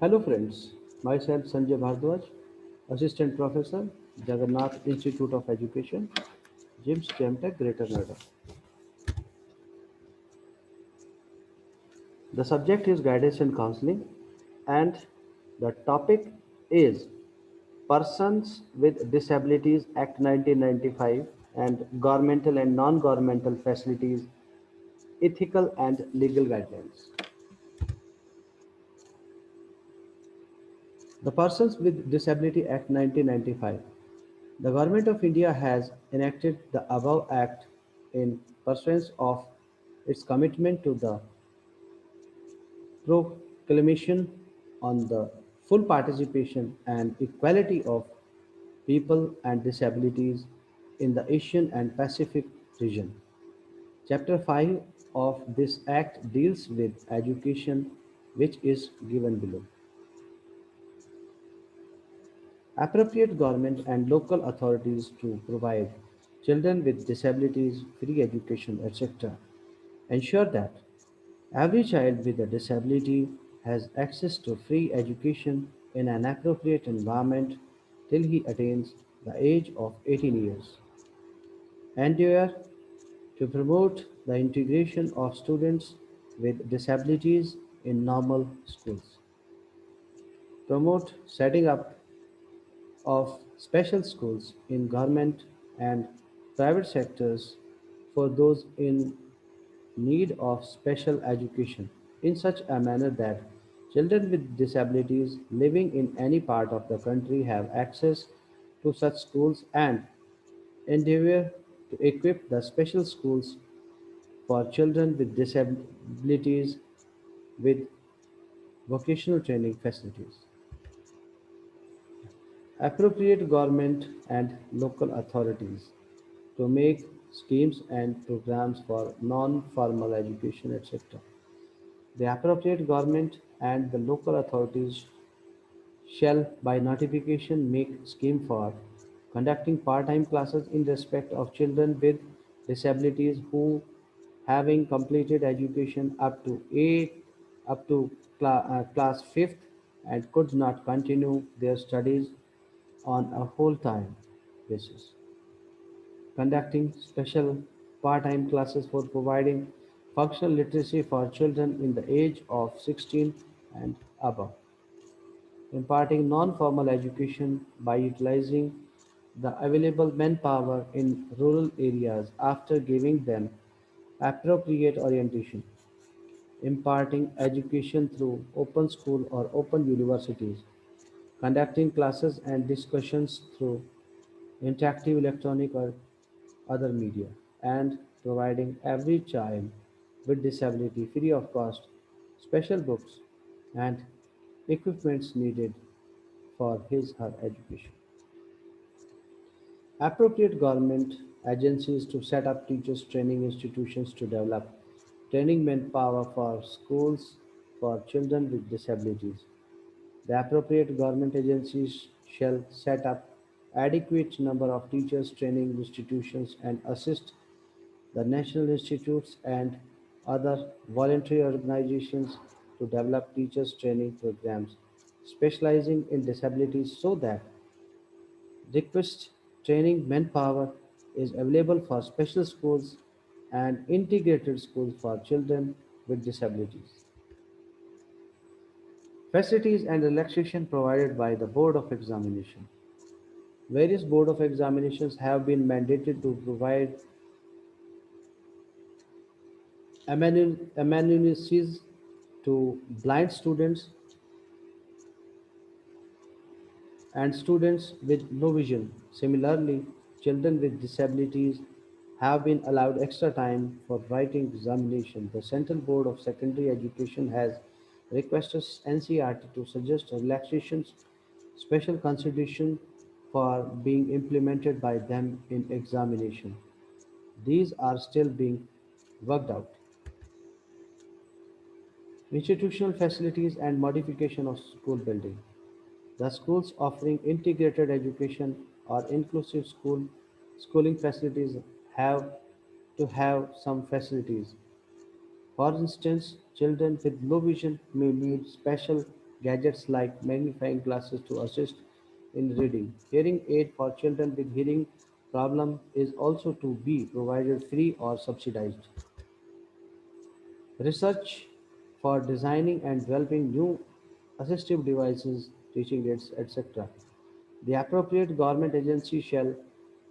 Hello friends, myself Sanjay Bhardwaj, Assistant Professor, Jagannath Institute of Education, JIMS Chemtech, Greater Noida. The subject is guidance and counseling, and the topic is Persons with Disabilities Act 1995 and Governmental and Non-Governmental Facilities, Ethical and Legal Guidelines. The Persons with Disability Act 1995. The Government of India has enacted the above Act in pursuance of its commitment to the proclamation on the full participation and equality of people and disabilities in the Asian and Pacific region. Chapter 5 of this Act deals with education, which is given below. Appropriate government and local authorities to provide children with disabilities free education, etc. Ensure that every child with a disability has access to free education in an appropriate environment till he attains the age of 18 years. Endeavor to promote the integration of students with disabilities in normal schools. Promote setting up of special schools in government and private sectors for those in need of special education in such a manner that children with disabilities living in any part of the country have access to such schools and endeavor to equip the special schools for children with disabilities with vocational training facilities. Appropriate government and local authorities to make schemes and programs for non-formal education, etc. The appropriate government and the local authorities shall by notification make scheme for conducting part-time classes in respect of children with disabilities who having completed education up to class 5th and could not continue their studies on a full-time basis, conducting special part-time classes for providing functional literacy for children in the age of 16 and above, imparting non-formal education by utilizing the available manpower in rural areas after giving them appropriate orientation, imparting education through open school or open universities, conducting classes and discussions through interactive electronic or other media, and providing every child with disability free of cost special books and equipments needed for his/her education. Appropriate government agencies to set up teachers training institutions to develop training manpower for schools for children with disabilities. The appropriate government agencies shall set up adequate number of teachers training institutions and assist the national institutes and other voluntary organizations to develop teachers training programs specializing in disabilities so that request training manpower is available for special schools and integrated schools for children with disabilities. Facilities and relaxation provided by the Board of Examination. Various Board of Examinations have been mandated to provide amenities to blind students and students with low vision. Similarly, children with disabilities have been allowed extra time for writing examination. The Central Board of Secondary Education has requested NCERT to suggest relaxations, special consideration for being implemented by them in examination. These are still being worked out. Institutional facilities and modification of school building. The schools offering integrated education or inclusive schooling facilities have to have some facilities. For instance, children with low vision may need special gadgets like magnifying glasses to assist in reading. Hearing aid for children with hearing problem is also to be provided free or subsidized. Research for designing and developing new assistive devices, teaching aids, etc. The appropriate government agency shall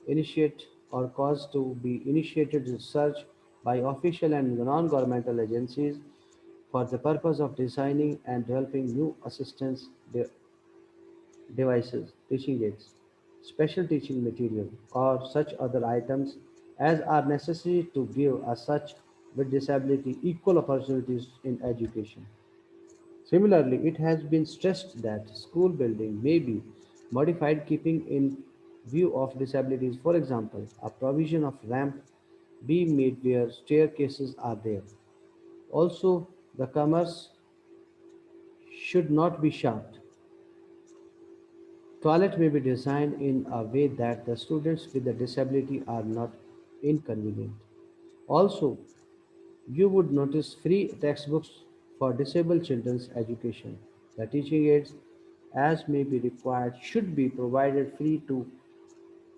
initiate or cause to be initiated research by official and non-governmental agencies for the purpose of designing and developing new assistance devices, teaching aids, special teaching material, or such other items as are necessary to give a such with disability equal opportunities in education. Similarly, it has been stressed that school building may be modified keeping in view of disabilities. For example, a provision of ramp be made where staircases are there. Also, the commerce should not be sharp. Toilet may be designed in a way that the students with the disability are not inconvenient. Also, you would notice free textbooks for disabled children's education. The teaching aids, as may be required, should be provided free to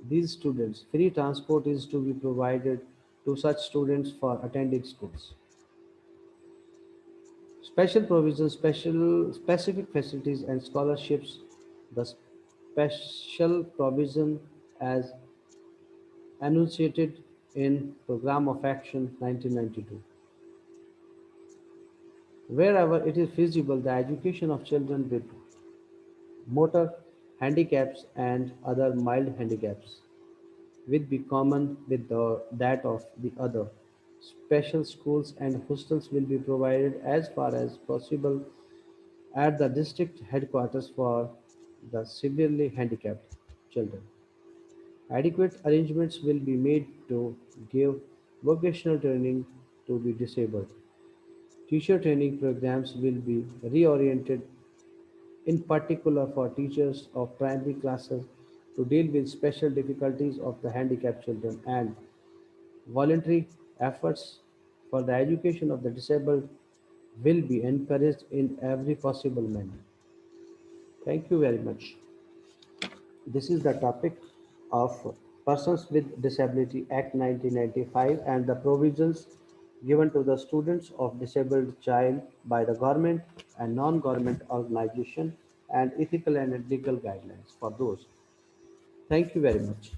these students. Free transport is to be provided to such students for attending schools. Special provisions, specific facilities and scholarships. The special provision as enunciated in Program of Action 1992. Wherever it is feasible, the education of children with motor handicaps and other mild handicaps will be common with that of the other. Special schools and hostels will be provided as far as possible at the district headquarters for the severely handicapped children. Adequate arrangements will be made to give vocational training to be disabled. Teacher training programs will be reoriented in particular for teachers of primary classes to deal with special difficulties of the handicapped children and voluntary efforts for the education of the disabled will be encouraged in every possible manner. Thank you very much. This is the topic of Persons with Disability Act 1995 and the provisions given to the students of disabled child by the government and non-government organization and ethical and legal guidelines for those. Thank you very much.